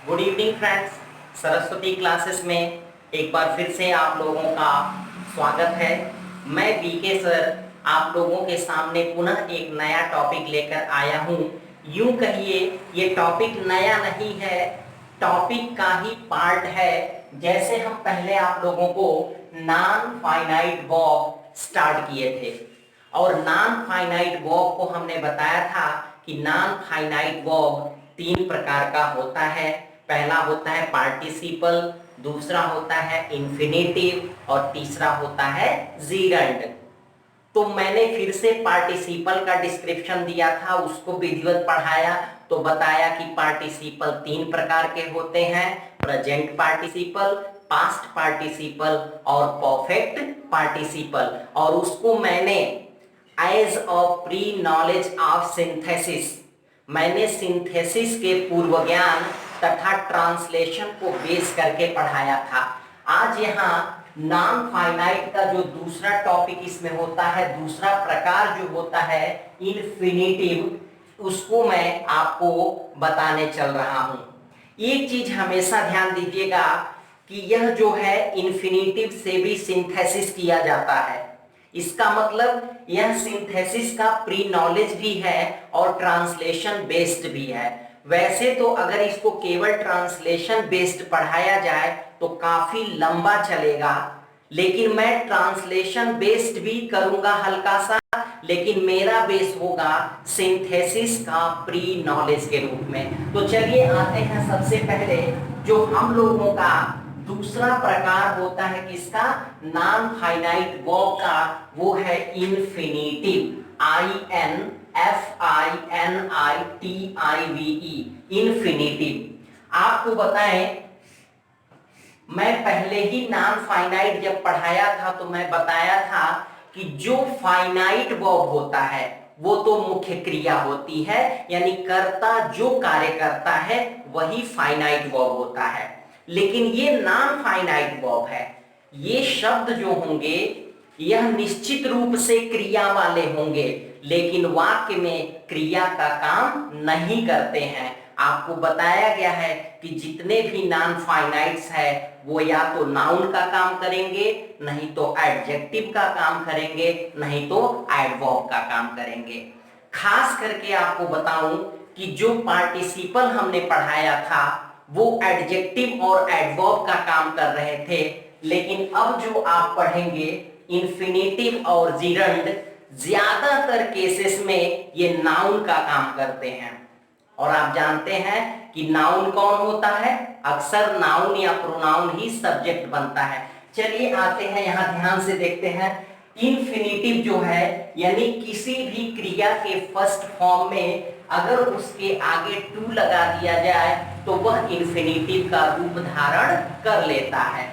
Good evening friends. Saraswati classes में एक बार फिर से आप लोगों का स्वागत है। मैं बीके सर आप लोगों के सामने पुनः एक नया टॉपिक लेकर आया हूँ। यूं कहिए ये टॉपिक नया नहीं है, टॉपिक का ही पार्ट है। जैसे हम पहले आप लोगों को नॉन फाइनाइट वर्ब स्टार्ट किए थे और नॉन फाइनाइट वर्ब को हमने बताया था कि नॉन फाइनाइट वर्ब तीन प्रकार का होता है। पहला होता है पार्टिसिपल, दूसरा होता है इंफिनिटिव और तीसरा होता है जीरंड। तो मैंने फिर से पार्टिसिपल का डिस्क्रिप्शन दिया था, उसको विधिवत पढ़ाया तो बताया कि पार्टिसिपल तीन प्रकार के होते हैं, प्रेजेंट पार्टिसिपल, पास्ट पार्टिसिपल और परफेक्ट पार्टिसिपल। और उसको मैंने as a pre knowledge of synthesis, मैंने सिंथेसिस के पूर्व ज्ञान तथा ट्रांसलेशन को बेस करके पढ़ाया था। आज यहाँ नॉन फाइनाइट का जो दूसरा टॉपिक इसमें होता है, दूसरा प्रकार जो होता है इन्फिनिटिव, उसको मैं आपको बताने चल रहा हूँ। एक चीज हमेशा ध्यान दीजिएगा कि यह जो है इन्फिनिटिव से भी सिंथेसिस किया जाता है। इसका मतलब यह सिंथेसिस का प्री नॉलेज भी है और ट्रांसलेशन बेस्ड भी है। वैसे तो अगर इसको केवल ट्रांसलेशन बेस्ड पढ़ाया जाए तो काफी लंबा चलेगा, लेकिन मैं ट्रांसलेशन बेस्ड भी करूंगा हल्का सा, लेकिन मेरा बेस होगा सिंथेसिस का प्री नॉलेज के रूप में। तो चलिए आते हैं सबसे पहले जो हम लोगों का दूसरा प्रकार होता है किसका, नॉन फाइनाइट वर्ब का, वो है इन्फिनिटिव, INFINITIVE, इन्फिनिटिव। आपको बताएं, मैं पहले ही नॉन फाइनाइट जब पढ़ाया था तो मैं बताया था कि जो फाइनाइट वर्ब होता है वो तो मुख्य क्रिया होती है, यानी कर्ता जो कार्य करता है वही फाइनाइट वर्ब होता है। लेकिन ये नॉन फाइनाइट वर्ब है, ये शब्द जो होंगे यह निश्चित रूप से क्रिया वाले होंगे, लेकिन वाक्य में क्रिया का काम नहीं करते हैं। आपको बताया गया है कि जितने भी नॉन फाइनाइट्स है वो या तो नाउन का काम करेंगे, नहीं तो एडजेक्टिव का काम करेंगे, नहीं तो एडवर्ब का काम करेंगे। खास करके आपको बताऊं कि जो पार्टिसिपल हमने पढ़ाया था वो एडजेक्टिव और एडवर्ब का काम कर रहे थे, लेकिन अब जो आप पढ़ेंगे इंफिनिटिव और जीरंड, ज्यादातर केसेस में ये नाउन का काम करते हैं। और आप जानते हैं कि नाउन कौन होता है, अक्सर नाउन या प्रोनाउन ही सब्जेक्ट बनता है। चलिए आते हैं यहाँ ध्यान से देखते हैं। इन्फिनिटिव जो है यानी किसी भी क्रिया के फर्स्ट फॉर्म में अगर उसके आगे टू लगा दिया जाए तो वह इन्फिनिटिव का रूप धारण कर लेता है।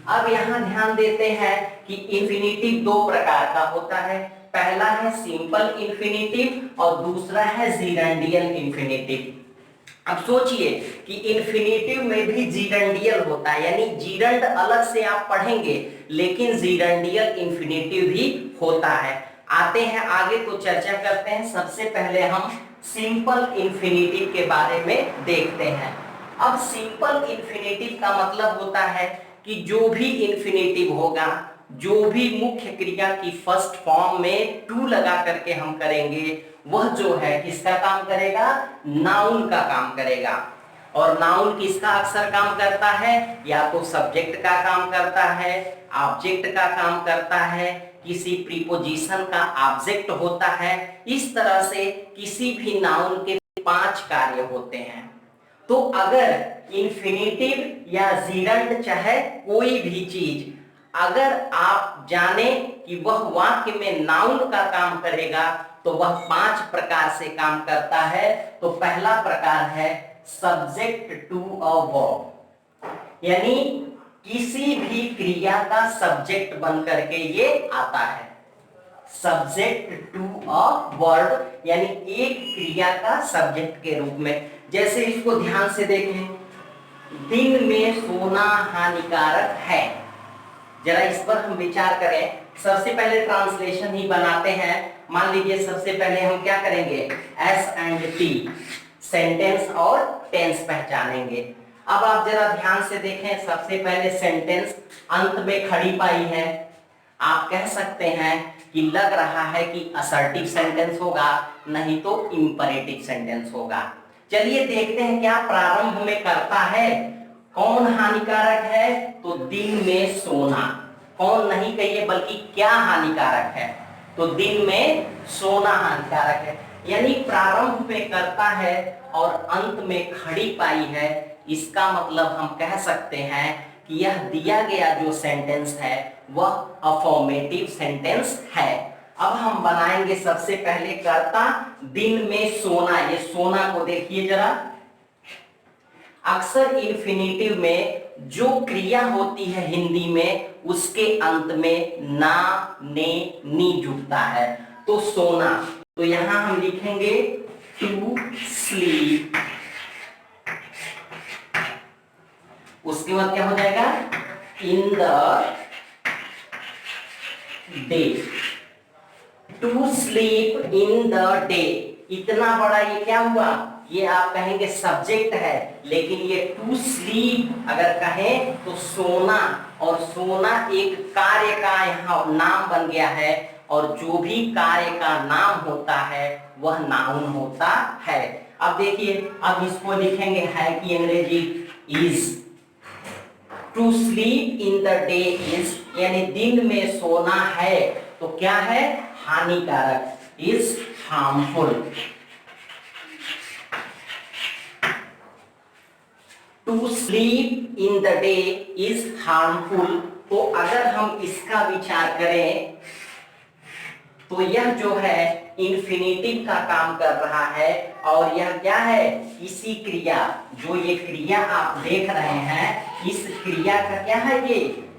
अब यहाँ ध्यान देते हैं कि इन्फिनिटिव दो प्रकार का होता है, पहला है सिंपल इन्फिनिटिव और दूसरा है जीरंडियल इन्फिनिटिव। अब सोचिए कि इन्फिनिटिव में भी जीरंडियल होता है, यानी जीरंड अलग से आप पढ़ेंगे लेकिन जीरंडियल इन्फिनिटिव भी होता है। आते हैं आगे तो चर्चा करते हैं। सबसे पहले हम सिंपल इन्फिनिटिव के बारे में देखते हैं। अब सिंपल इन्फिनिटिव का मतलब होता है कि जो भी इन्फिनिटिव होगा, जो भी मुख्य क्रिया की फर्स्ट फॉर्म में टू लगा करके हम करेंगे, वह जो है किसका काम करेगा, नाउन का काम करेगा। और नाउन किसका अक्सर काम करता है, या तो सब्जेक्ट का काम करता है, ऑब्जेक्ट का काम करता है, किसी प्रीपोजिशन का ऑब्जेक्ट होता है। इस तरह से किसी भी नाउन के 5 कार्य होते हैं। तो अगर इन्फिनिटिव या जीरंड चाहे कोई भी चीज अगर आप जाने कि वह वाक्य में नाउन का काम करेगा तो वह 5 प्रकार से काम करता है। तो पहला प्रकार है सब्जेक्ट टू अ वर्ब, यानी किसी भी क्रिया का सब्जेक्ट बन करके ये आता है। सब्जेक्ट टू अ वर्ब यानी एक क्रिया का सब्जेक्ट के रूप में। जैसे इसको ध्यान से देखें, दिन में सोना हानिकारक है। जरा इस पर हम विचार करें। सबसे पहले ट्रांसलेशन ही बनाते हैं। मान लीजिए सबसे पहले हम क्या करेंगे, एस एंड टी, सेंटेंस और टेंस पहचानेंगे। अब आप जरा ध्यान से देखें, सबसे पहले सेंटेंस अंत में खड़ी पाई है। आप कह सकते हैं कि लग रहा है कि असर्टिव सेंटेंस होगा, नहीं तो इंपरेटिव सेंटेंस होगा। चलिए देखते हैं क्या प्रारंभ में करता है। कौन हानिकारक है? तो दिन में सोना। कौन नहीं कहिए बल्कि क्या हानिकारक है? तो दिन में सोना हानिकारक है। यानी प्रारंभ में करता है और अंत में खड़ी पाई है। इसका मतलब हम कह सकते हैं कि यह दिया गया जो सेंटेंस है वह अफर्मेटिव सेंटेंस है। अब हम बनाएंगे सबसे पहले कर्ता दिन में सोना। ये सोना को देखिए जरा, अक्सर इन्फिनिटिव में जो क्रिया होती है हिंदी में उसके अंत में ना, ने, नी जुड़ता है। तो सोना, तो यहां हम लिखेंगे टू स्लीप। उसके बाद क्या हो जाएगा? In the day. To sleep in the day. इतना बड़ा ये क्या हुआ? ये आप कहेंगे सब्जेक्ट है, लेकिन ये टू स्लीप अगर कहें तो सोना, और सोना एक कार्य का यहाँ नाम बन गया है, और जो भी कार्य का नाम होता है वह नाउन होता है। अब देखिए, अब इसको लिखेंगे है की अंग्रेजी is. To sleep in the day is, यानी दिन में सोना है तो क्या है? हानिकारक, is harmful. To sleep in the day is harmful. तो अगर हम इसका विचार करें तो यह जो है इन्फिनिटिव का काम कर रहा है, और यह क्या है? इसी क्रिया, जो ये क्रिया आप देख रहे हैं, इस क्रिया का क्या है? ये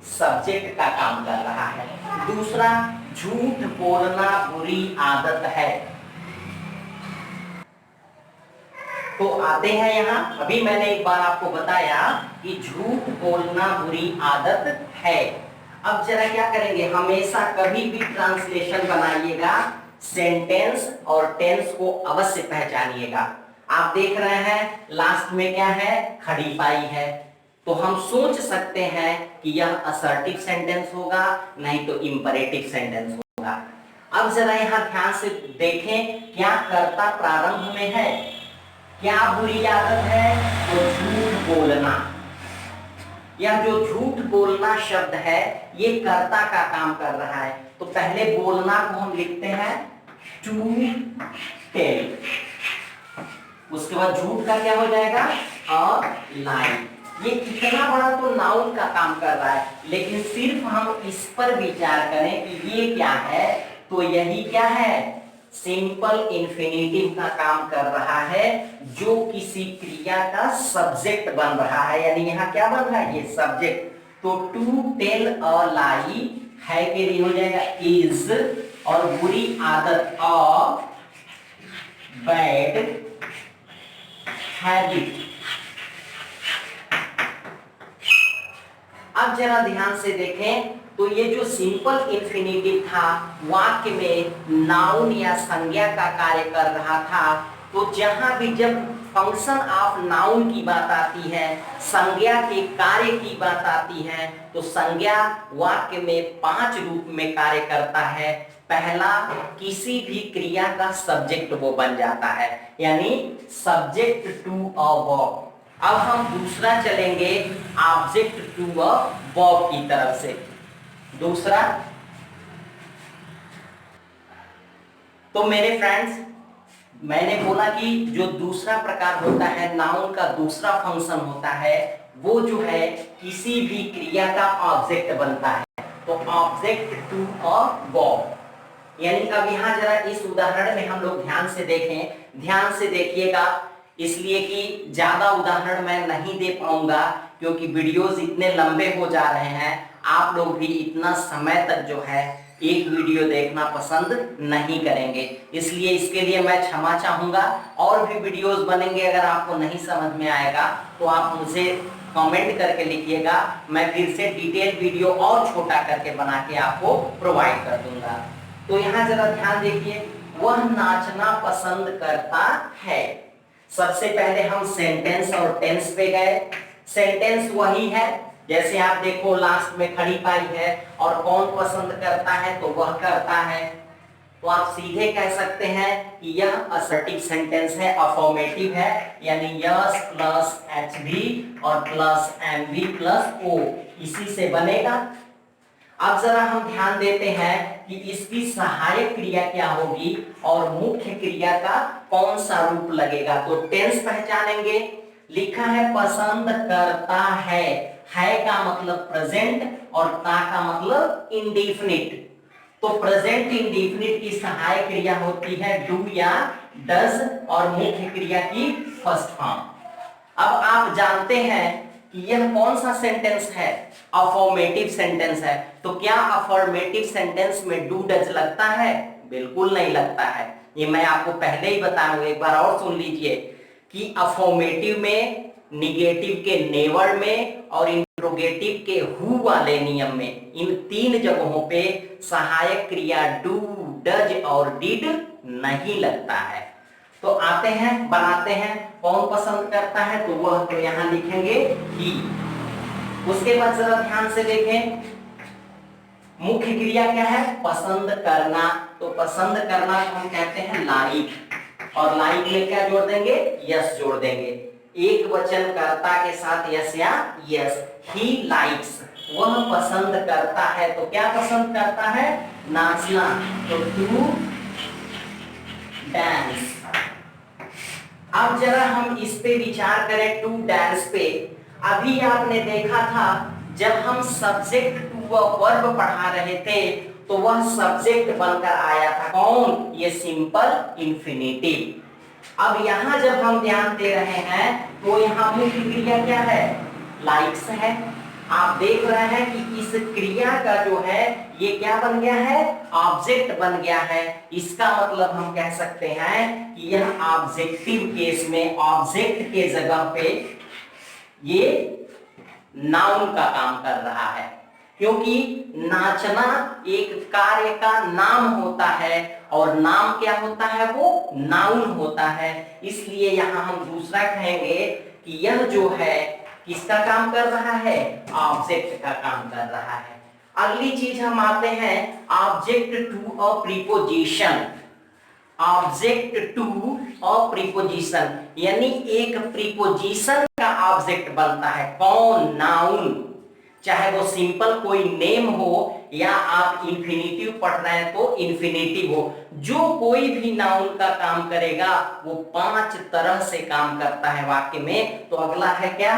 सब्जेक्ट का काम कर रहा है। दूसरा, झूठ बोलना बुरी आदत है। तो आते हैं यहाँ, अभी मैंने एक बार आपको बताया कि झूठ बोलना बुरी आदत है। अब जरा क्या करेंगे, हमेशा कभी भी ट्रांसलेशन बनाइएगा, सेंटेंस और टेंस को अवश्य पहचानिएगा। आप देख रहे हैं लास्ट में क्या है? खड़ी पाई है। तो हम सोच सकते हैं कि यह असर्टिव सेंटेंस होगा, नहीं तो इंपरेटिव सेंटेंस होगा। अब जरा यहाँ ध्यान से देखें, क्या कर्ता प्रारंभ में है? क्या बुरी आदत है? तो झूठ बोलना। यह जो झूठ बोलना शब्द है ये कर्ता का काम कर रहा है। तो पहले बोलना को हम लिखते हैं टू टेल, उसके बाद झूठ का क्या हो जाएगा? अ लाई। ये इतना बड़ा तो नाउन का काम कर रहा है, लेकिन सिर्फ हम इस पर विचार करें कि ये क्या है, तो यही क्या है? सिंपल इन्फिनिटिव का काम कर रहा है, जो किसी क्रिया का सब्जेक्ट बन रहा है। यानी यहाँ क्या बन रहा है? ये सब्जेक्ट। तो टू टेल अ लाई है के लिए हो जाएगा इज, और बुरी आदत अ बैड हैबिट। अब जरा ध्यान से देखें तो ये जो सिंपल इन्फिनिटिव था वाक्य में नाउन या संज्ञा का कार्य कर रहा था। तो जहां भी जब फंक्शन ऑफ नाउन की बात आती है, संज्ञा के कार्य की बात आती है, तो संज्ञा वाक्य में 5 रूप में कार्य करता है। पहला, किसी भी क्रिया का सब्जेक्ट वो बन जाता है, यानी सब्जेक्ट टू अ वर्ब। अब हम दूसरा चलेंगे ऑब्जेक्ट टू अ वर्ब की तरफ से। दूसरा, तो मेरे फ्रेंड्स, मैंने बोला कि जो दूसरा प्रकार होता है नाउन का, दूसरा फंक्शन होता है वो जो है किसी भी क्रिया का ऑब्जेक्ट बनता है। तो ऑब्जेक्ट टू अ वर्ब, यानी अब यहां जरा इस उदाहरण में हम लोग ध्यान से देखें, ध्यान से देखिएगा, इसलिए कि ज्यादा उदाहरण मैं नहीं दे पाऊंगा क्योंकि वीडियोस इतने लंबे हो जा रहे हैं। आप लोग भी इतना समय तक जो है एक वीडियो देखना पसंद नहीं करेंगे, इसलिए इसके लिए मैं क्षमा चाहूंगा। और भी वीडियोस बनेंगे, अगर आपको नहीं समझ में आएगा तो आप मुझे कमेंट करके लिखिएगा, मैं फिर से डिटेल वीडियो और छोटा करके बना के आपको प्रोवाइड कर दूंगा। तो यहाँ जरा ध्यान देखिए, वह नाचना पसंद करता है। सबसे पहले हम सेंटेंस और टेंस पे गए। सेंटेंस वही है, जैसे आप देखो लास्ट में खड़ी पाई है और कौन पसंद करता है तो वह करता है, तो आप सीधे कह सकते हैं कि यह असर्टिव सेंटेंस है, अफर्मेटिव है, यानी यस प्लस एच वी और plus M V plus O, इसी से बनेगा। अब जरा हम ध्यान देते हैं कि इसकी सहायक क्रिया क्या होगी और मुख्य क्रिया का कौन सा रूप लगेगा। तो टेंस पहचानेंगे, लिखा है पसंद करता है का मतलब प्रेजेंट और ता का मतलब इंडेफिनिट। तो प्रेजेंट इंडेफिनिट की सहायक क्रिया होती है डू या डज और मुख्य क्रिया की फर्स्ट फॉर्म। अब आप जानते हैं कि यह कौन सा सेंटेंस है, अफर्मेटिव सेंटेंस है। तो क्या अफर्मेटिव सेंटेंस में डू डज लगता है? बिल्कुल नहीं लगता है, ये मैं आपको पहले ही बताया हूं, एक बार और सुन लीजिए कि अफर्मेटिव में, निगेटिव के नेवर में और इंट्रोगेटिव के हु वाले नियम में, इन तीन जगहों पे सहायक क्रिया डू डज और डिड नहीं लगता है। तो आते हैं, बनाते हैं, कौन पसंद करता है तो वह, तो यहां लिखेंगे ही। उसके बाद जरा ध्यान से देखें, मुख्य क्रिया क्या है? पसंद करना। तो पसंद करना को हम कहते हैं लाइक, और लाइक में क्या जोड़ देंगे? यस जोड़ देंगे। एक वचन कर्ता के साथ यस या यस। ही लाइक्स, वह पसंद करता है। तो क्या पसंद करता है? नाचना। तो टू डांस। अब जरा हम इस पे विचार करें, टू डांस पे। अभी आपने देखा था जब हम सब्जेक्ट टू वर्ब पढ़ा रहे थे तो वह सब्जेक्ट बनकर आया था, कौन? ये सिंपल इंफिनिटिव। अब यहां जब हम ध्यान दे रहे हैं तो यहां मुख्य क्रिया क्या है? लाइक्स है। आप देख रहे हैं कि इस क्रिया का जो है ये क्या बन गया है? ऑब्जेक्ट बन गया है। इसका मतलब हम कह सकते हैं कि यह ऑब्जेक्टिव केस में ऑब्जेक्ट के जगह पे ये नाउन का काम कर रहा है, क्योंकि नाचना एक कार्य का नाम होता है और नाम क्या होता है? वो नाउन होता है। इसलिए यहां हम दूसरा कहेंगे कि यह जो है किसका काम कर रहा है? ऑब्जेक्ट का काम कर रहा है। अगली चीज हम आते हैं object to a preposition. Object to a preposition, यानी एक प्रीपोजिशन का ऑब्जेक्ट बनता है, कौन? नाउन। चाहे वो सिंपल कोई नेम हो या आप इंफिनिटिव पढ़ रहे हैं तो इंफिनिटिव हो, जो कोई भी नाउन का काम करेगा वो 5 तरह से काम करता है वाक्य में। तो अगला है क्या?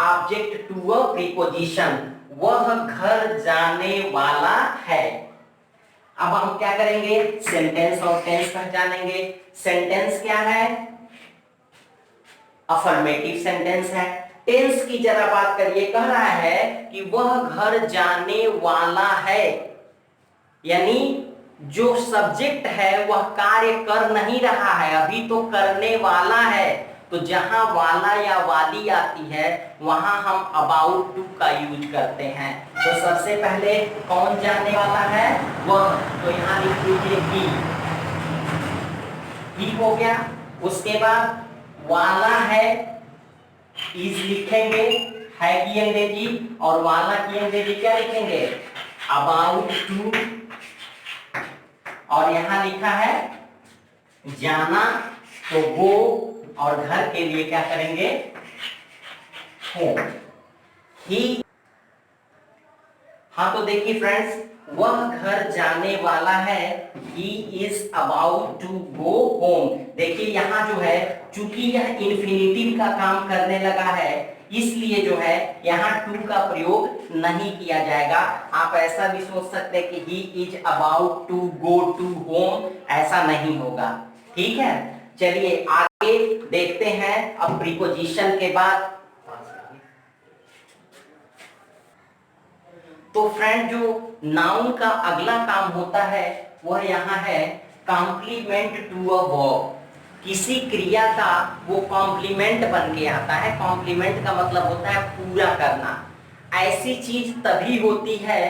ऑब्जेक्ट टू अ प्रीपोजिशन, वह घर जाने वाला है। अब हम क्या करेंगे? सेंटेंस और टेंस पहचानेंगे। सेंटेंस क्या है? अफर्मेटिव सेंटेंस है। टेंस की जरा बात करिए, कह रहा है कि वह घर जाने वाला है, यानी जो सब्जेक्ट है वह कार्य कर नहीं रहा है, अभी तो करने वाला है। तो जहां वाला या वाली आती है वहां हम अबाउट टू का यूज करते हैं। तो सबसे पहले कौन जाने वाला है? वह। तो यहां लिख लीजिए ही हो गया। उसके बाद वाला है, इज लिखेंगे, है की अंग्रेजी, और वाला की अंग्रेजी क्या लिखेंगे? About to. और यहां लिखा है जाना, तो गो, और घर के लिए क्या करेंगे? होम। ही। हाँ, तो देखिए फ्रेंड्स, वह घर जाने वाला है, he is about to go home. देखिए यहां जो है, चूंकि यह इंफिनिटिव का काम करने लगा है, इसलिए जो है यहाँ टू का प्रयोग नहीं किया जाएगा। आप ऐसा भी सोच सकते हैं कि he is about to go to home, ऐसा नहीं होगा। ठीक है, चलिए आगे देखते हैं। अब प्रीपोजिशन के बाद तो फ्रेंड जो नाउन का अगला काम होता है वह यहाँ है कॉम्प्लीमेंट टू अ वर्ब। किसी क्रिया का वो कॉम्प्लीमेंट बन के आता है। कॉम्प्लीमेंट का मतलब होता है पूरा करना। ऐसी चीज तभी होती है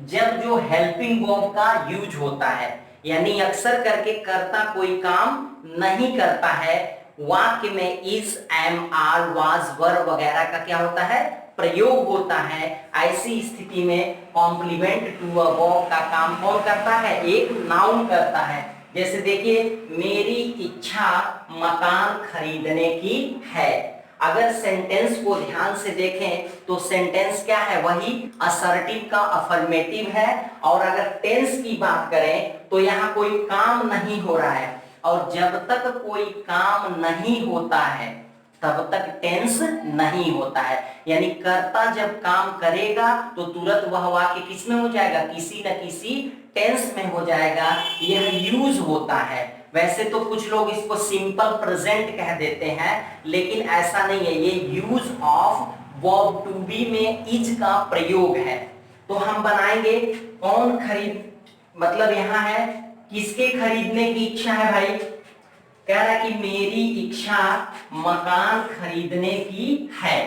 जब जो हेल्पिंग वर्ब का यूज होता है, यानी अक्सर करके कर्ता कोई काम नहीं करता है, वाक्य में इज, एम, आर, वाज, वर वगैरह का क्या होता है, प्रयोग होता है। ऐसी स्थिति में कॉम्प्लीमेंट टू अ वर्ब का काम कौन करता है, एक नाउन करता है। जैसे देखिए, मेरी इच्छा मकान खरीदने की है। अगर सेंटेंस को ध्यान से देखें तो सेंटेंस क्या है, वही असर्टिव का अफर्मेटिव है। और अगर टेंस की बात करें तो यहाँ कोई काम नहीं हो रहा है, और जब तक कोई काम नहीं होता है तब तक टेंस नहीं होता है। यानी कर्ता जब काम करेगा तो तुरंत वह वाक्य किस में हो जाएगा, किसी न किसी टेंस में हो जाएगा। यह यूज होता है। वैसे तो कुछ लोग इसको सिंपल प्रेजेंट कह देते हैं, लेकिन ऐसा नहीं है, ये use of verb to be में इज का प्रयोग है। तो हम बनाएंगे कौन खरीद, मतलब यहां है किसके खरीदने की इच्छा है भाई, कह रहा है कि मेरी इच्छा मकान खरीदने की है।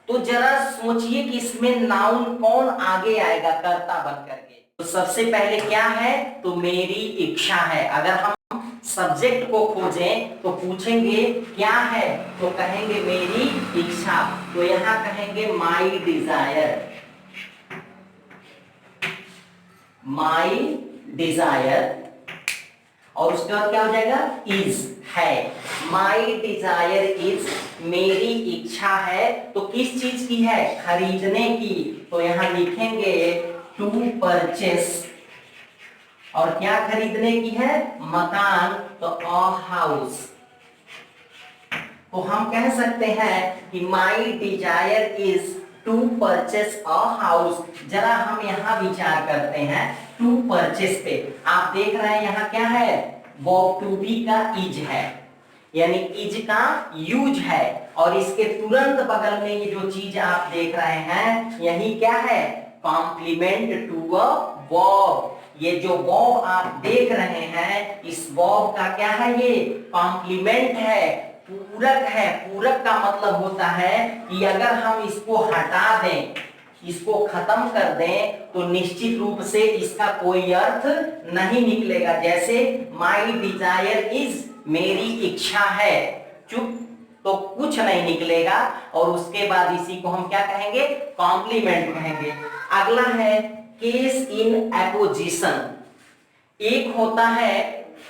तो जरा सोचिए कि इसमें नाउन कौन आगे आएगा कर्ता बन करके। तो सबसे पहले क्या है, तो मेरी इच्छा है। अगर हम सब्जेक्ट को खोजें तो पूछेंगे क्या है, तो कहेंगे मेरी इच्छा। तो यहां कहेंगे माई डिजायर, माई डिजायर, और उसके बाद क्या हो जाएगा, इज है। माई डिजायर इज, मेरी इच्छा है, तो किस चीज की है, खरीदने की। तो यहां लिखेंगे टू परचेस, और क्या खरीदने की है, मकान, तो अ हाउस। तो हम कह सकते हैं कि my desire is to purchase a house. जरा हम यहां विचार करते हैं टू परचेस पे। आप देख रहे हैं यहां क्या है, वर्ब टू बी का इज है, यानी इज का यूज है। और इसके तुरंत बगल में ये जो चीज आप देख रहे हैं, यही क्या है, कॉम्प्लीमेंट टू अ वर्ब। ये जो वर्ब आप देख रहे हैं, इस वर्ब का क्या है, ये कॉम्प्लीमेंट है, पूरक है। पूरक का मतलब होता है कि अगर हम इसको हटा दें, इसको खत्म कर दें, तो निश्चित रूप से इसका कोई अर्थ नहीं निकलेगा। जैसे माई डिजायर इज, मेरी इच्छा है, चुप, तो कुछ नहीं निकलेगा। और उसके बाद इसी को हम क्या कहेंगे, कॉम्प्लीमेंट कहेंगे। अगला है केस इन एपोजिशन। एक होता है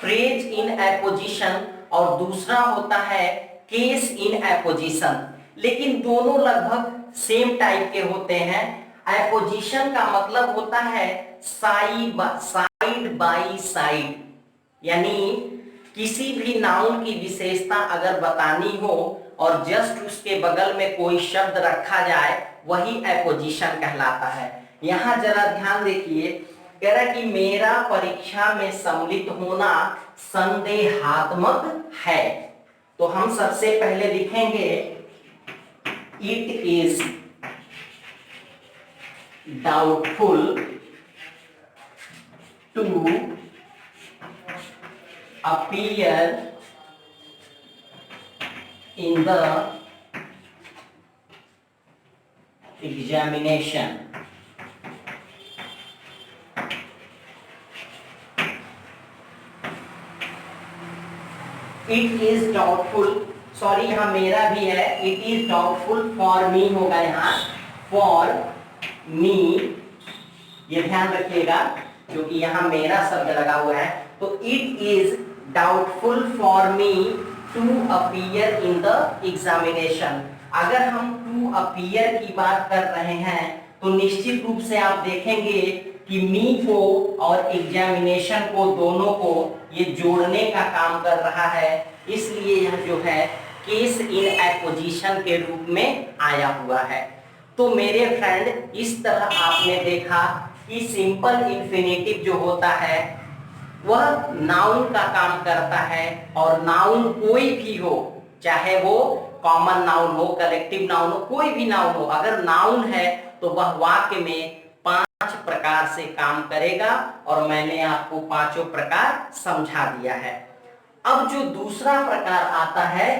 फ्रेज इन एपोजिशन और दूसरा होता है केस इन एपोजिशन, लेकिन दोनों लगभग सेम टाइप के होते हैं। एपोजिशन का मतलब होता है साइड बाय साइड, यानी किसी भी नाउन की विशेषता अगर बतानी हो और जस्ट उसके बगल में कोई शब्द रखा जाए, वही एपोजिशन कहलाता है। यहां जरा ध्यान देखिए, कह रहा है कि मेरा परीक्षा में सम्मिलित होना संदेहात्मक है। तो हम सबसे पहले लिखेंगे it is doubtful to appear in the examination. It is doubtful, sorry यहां मेरा भी है, it is doubtful for me होगा यहां, for me, ये ध्यान रखिएगा क्योंकि यहां मेरा शब्द लगा हुआ है। तो it is doubtful for me to appear in the examination। अगर हम to appear की बात कर रहे हैं तो निश्चित रूप से आप देखेंगे कि me को और एग्जामिनेशन को, दोनों को ये जोड़ने का काम कर रहा है, इसलिए यह जो है केस इन एपोजिशन के रूप में आया हुआ है। तो मेरे फ्रेंड, इस तरह आपने देखा कि सिंपल इंफिनिटिव जो होता है वह नाउन का काम करता है, और नाउन कोई भी हो, चाहे वो कॉमन नाउन हो, कलेक्टिव नाउन हो, कोई भी नाउन हो, अगर नाउन है तो वह वाक्य में 5 प्रकार से काम करेगा, और मैंने आपको पांचों प्रकार समझा दिया है। अब जो दूसरा प्रकार आता है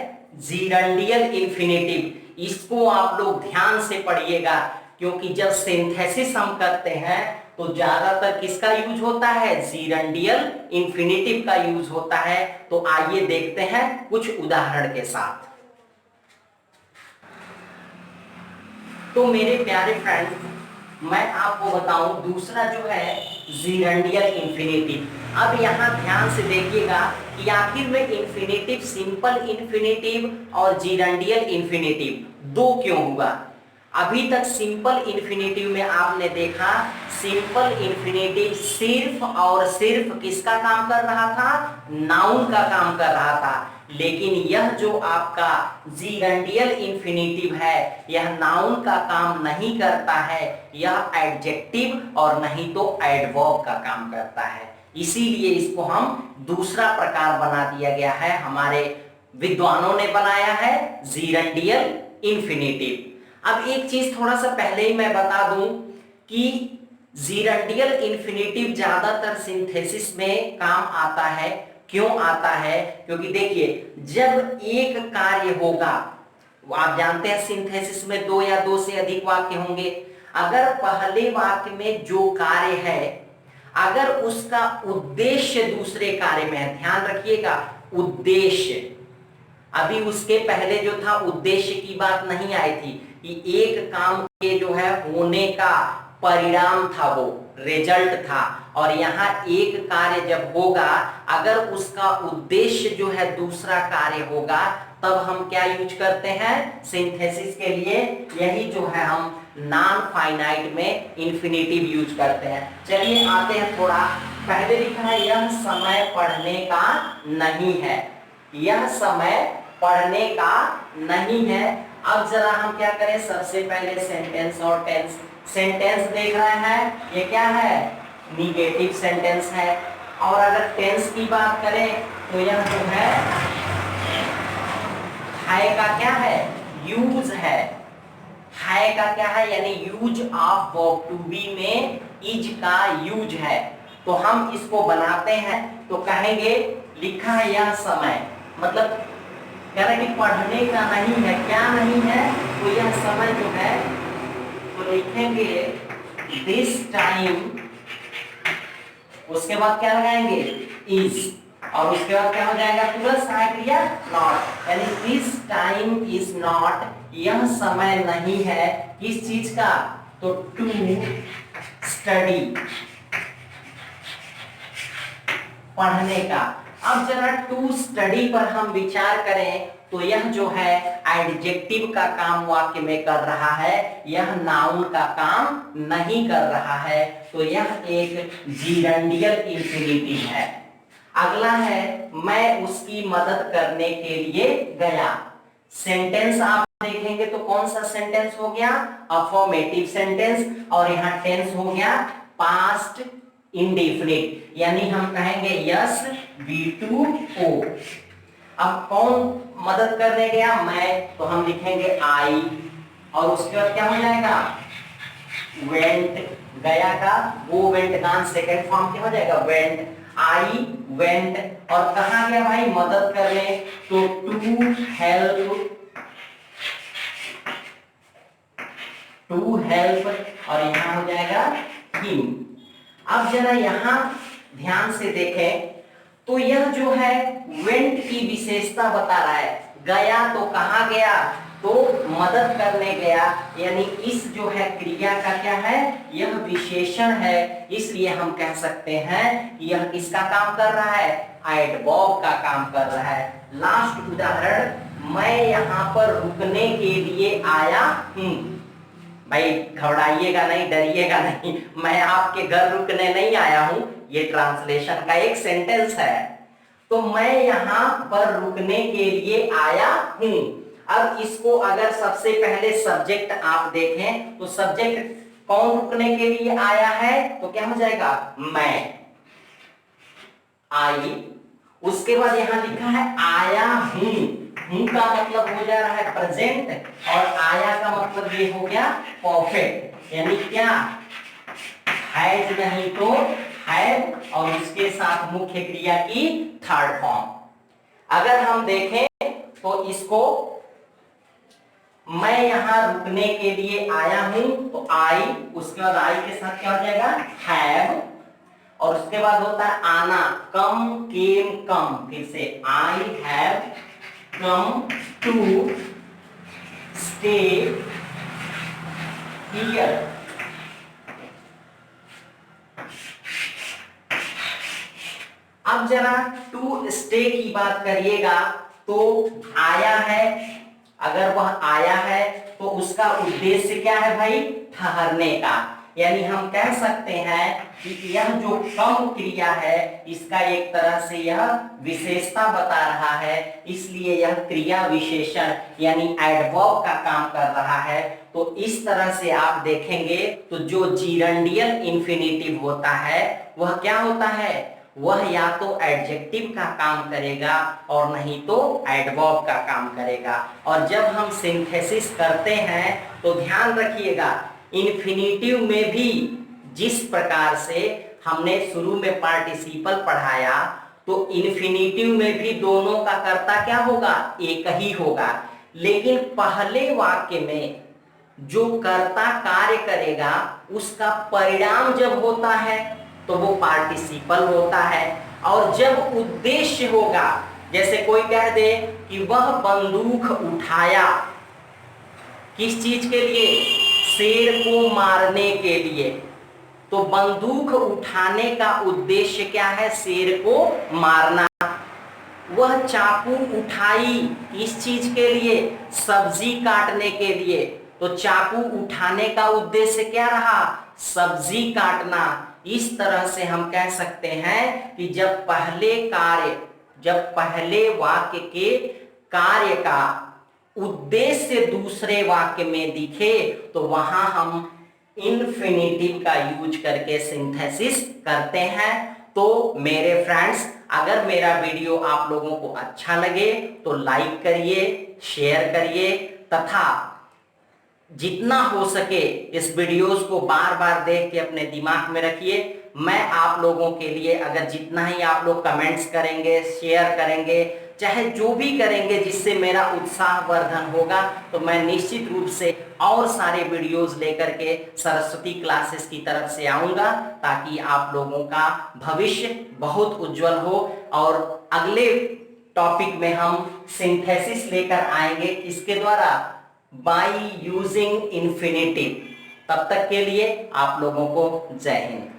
जीरंडियल इंफिनिटिव, इसको आप लोग ध्यान से पढ़िएगा, क्योंकि जब सिंथेसिस हम करते हैं तो तो ज्यादातर किसका यूज होता है, जीरेंडियल इंफिनिटिव का यूज होता है। तो आइए देखते हैं कुछ उदाहरण के साथ। तो मेरे प्यारे फ्रेंड्स, मैं आपको बताऊं दूसरा जो है जीरेंडियल इंफिनिटिव। अब यहां ध्यान से देखिएगा कि आखिर में इंफिनिटिव, सिंपल इंफिनिटिव और जीरेंडियल इंफिनिटिव दो क्यों हुआ। अभी तक सिंपल इंफिनिटिव में आपने देखा, सिंपल इंफिनिटिव सिर्फ और सिर्फ किसका काम कर रहा था, नाउन का काम कर रहा था। लेकिन यह जो आपका जीरेंडियल इंफिनिटिव है, यह नाउन का काम नहीं करता है, यह एडजेक्टिव और नहीं तो एडवर्ब का काम करता है। इसीलिए इसको हम दूसरा प्रकार बना दिया गया है, हमारे विद्वानों ने बनाया है जीरेंडियल इंफिनिटिव। अब एक चीज थोड़ा सा पहले ही मैं बता दूं कि जीरेंडियल इंफिनिटिव ज्यादातर सिंथेसिस में काम आता है। क्यों आता है, क्योंकि देखिए जब एक कार्य होगा, आप जानते हैं सिंथेसिस में दो या दो से अधिक वाक्य होंगे। अगर पहले वाक्य में जो कार्य है, अगर उसका उद्देश्य दूसरे कार्य में है, ध्यान रखिएगा उद्देश्य, अभी उसके पहले जो था उद्देश्य की बात नहीं आई थी, कि एक काम के जो है होने का परिणाम था, वो रिजल्ट था। और यहाँ एक कार्य जब होगा, अगर उसका उद्देश्य जो है दूसरा कार्य होगा, तब हम क्या यूज करते हैं सिंथेसिस के लिए, यही जो है हम नॉन फाइनाइट में इंफिनिटिव यूज करते हैं। चलिए आते हैं थोड़ा, पहले लिखा है यह समय पढ़ने का नहीं है, यह समय पढ़ने का नहीं है। अब जरा हम क्या करें, सबसे पहले सेंटेंस और टेंस। सेंटेंस देख रहे हैं, ये क्या है, निगेटिव सेंटेंस है। और अगर टेंस की बात करें तो यह जो है का क्या है, यूज है। का क्या है, यानी use of verb to be में इज का यूज है। तो हम इसको बनाते हैं तो कहेंगे, लिखा है यह समय, मतलब कह रहे कि पढ़ने का नहीं है, क्या नहीं है, तो यह समय जो है, तो लिखेंगे दिस टाइम, उसके बाद क्या लगाएंगे इज, और उसके बाद क्या हो जाएगा तुरंत सहायक क्रिया नॉट, यानी दिस टाइम इज नॉट, यह समय नहीं है किस चीज का, तो टू स्टडी, पढ़ने का। अब जरा टू स्टडी पर हम विचार करें तो यह जो है एडजेक्टिव का काम वाक्य में कर रहा है, यह नाउन का काम नहीं कर रहा है, तो यह एक जीरेंडियल इंफिनिटिव है। अगला है मैं उसकी मदद करने के लिए गया। सेंटेंस आप देखेंगे तो कौन सा सेंटेंस हो गया, अफर्मेटिव सेंटेंस, और यहाँ टेंस हो गया पास्ट इंडेफिनिट, यानी हम कहेंगे यस V2O। अब कौन मदद करने गया, मैं, तो हम लिखेंगे आई, और उसके बाद क्या हो जाएगा वेंट, गया का वो वेंट का सेकंड फॉर्म क्या हो जाएगा वेंट, आई वेंट, और कहा गया भाई मदद करने, तो टू हेल्प, और यहां हो जाएगा हिम। अब जरा यहां ध्यान से देखें तो यह जो है वेंट की विशेषता बता रहा है, गया तो कहां गया, तो मदद करने गया, यानी इस जो है क्रिया का क्या है, यह विशेषण है, इसलिए हम कह सकते हैं कि यह किसका काम कर रहा है, एडवर्ब का काम कर रहा है। लास्ट उदाहरण, मैं यहाँ पर रुकने के लिए आया हूं। भाई घबराइएगा नहीं, डरिएगा नहीं, मैं आपके घर रुकने नहीं आया हूं, ये ट्रांसलेशन का एक सेंटेंस है। तो मैं यहाँ पर रुकने के लिए आया हूं। अब इसको अगर सबसे पहले सब्जेक्ट आप देखें तो सब्जेक्ट कौन रुकने के लिए आया है, तो क्या हो जाएगा मैं, आई, उसके बाद यहां लिखा है आया हूं, हूं का मतलब हो जा रहा है प्रेजेंट, और आया का मतलब ये हो गया परफेक्ट, यानी क्या हैज नहीं तो हैव, और उसके साथ मुख्य क्रिया की थर्ड फॉर्म। अगर हम देखें तो इसको मैं यहां रुकने के लिए आया हूं, तो आई, उसके बाद आई के साथ क्या हो जाएगा, हैव, और उसके बाद होता है आना, कम, केम, कम, फिर से I have come to stay here. अब जरा टू स्टे की बात करिएगा, तो आया है, अगर वह आया है तो उसका उद्देश्य क्या है भाई, ठहरने का। यानी हम कह सकते हैं कि यह जो कम क्रिया है इसका एक तरह से यह विशेषता बता रहा है, इसलिए यह क्रिया विशेषण यानी एडवर्ब का काम कर रहा है। तो इस तरह से आप देखेंगे तो जो जीरेंडियल इंफिनिटिव होता है वह क्या होता है, वह या तो एडजेक्टिव का काम करेगा और नहीं तो एडवर्ब का काम करेगा। और जब हम सिंथेसिस करते हैं तो ध्यान रखिएगा, इन्फिनिटिव में भी जिस प्रकार से हमने शुरू में पार्टिसिपल पढ़ाया, तो इन्फिनिटिव में भी दोनों का कर्ता क्या होगा, एक ही होगा। लेकिन पहले वाक्य में जो कर्ता कार्य करेगा उसका परिणाम जब होता है तो वो पार्टिसिपल होता है। और जब उद्देश्य होगा, जैसे कोई कह दे कि वह बंदूक उठाया, किस चीज के लिए, शेर को मारने के लिए, तो बंदूक उठाने का उद्देश्य क्या है, शेर को मारना। वह चाकू उठाई इस चीज के लिए, सब्जी काटने के लिए, तो चाकू उठाने का उद्देश्य क्या रहा, सब्जी काटना। इस तरह से हम कह सकते हैं कि जब पहले वाक्य के कार्य का उद्देश्य दूसरे वाक्य में दिखे तो वहां हम इन्फिनिटिव का यूज करके सिंथेसिस करते हैं। तो मेरे फ्रेंड्स, अगर मेरा वीडियो आप लोगों को अच्छा लगे तो लाइक करिए, शेयर करिए, तथा जितना हो सके इस वीडियोस को बार बार देख के अपने दिमाग में रखिए। मैं आप लोगों के लिए अगर जितना ही आप लोग कमेंट्स करेंगे, शेयर करेंगे, चाहे जो भी करेंगे जिससे मेरा उत्साह वर्धन होगा, तो मैं निश्चित रूप से और सारे वीडियोस लेकर के सरस्वती क्लासेस की तरफ से आऊंगा, ताकि आप लोगों का भविष्य बहुत उज्जवल हो। और अगले टॉपिक में हम सिंथेसिस लेकर आएंगे, इसके द्वारा बाय यूजिंग इंफिनिटिव। तब तक के लिए आप लोगों को जय हिंद।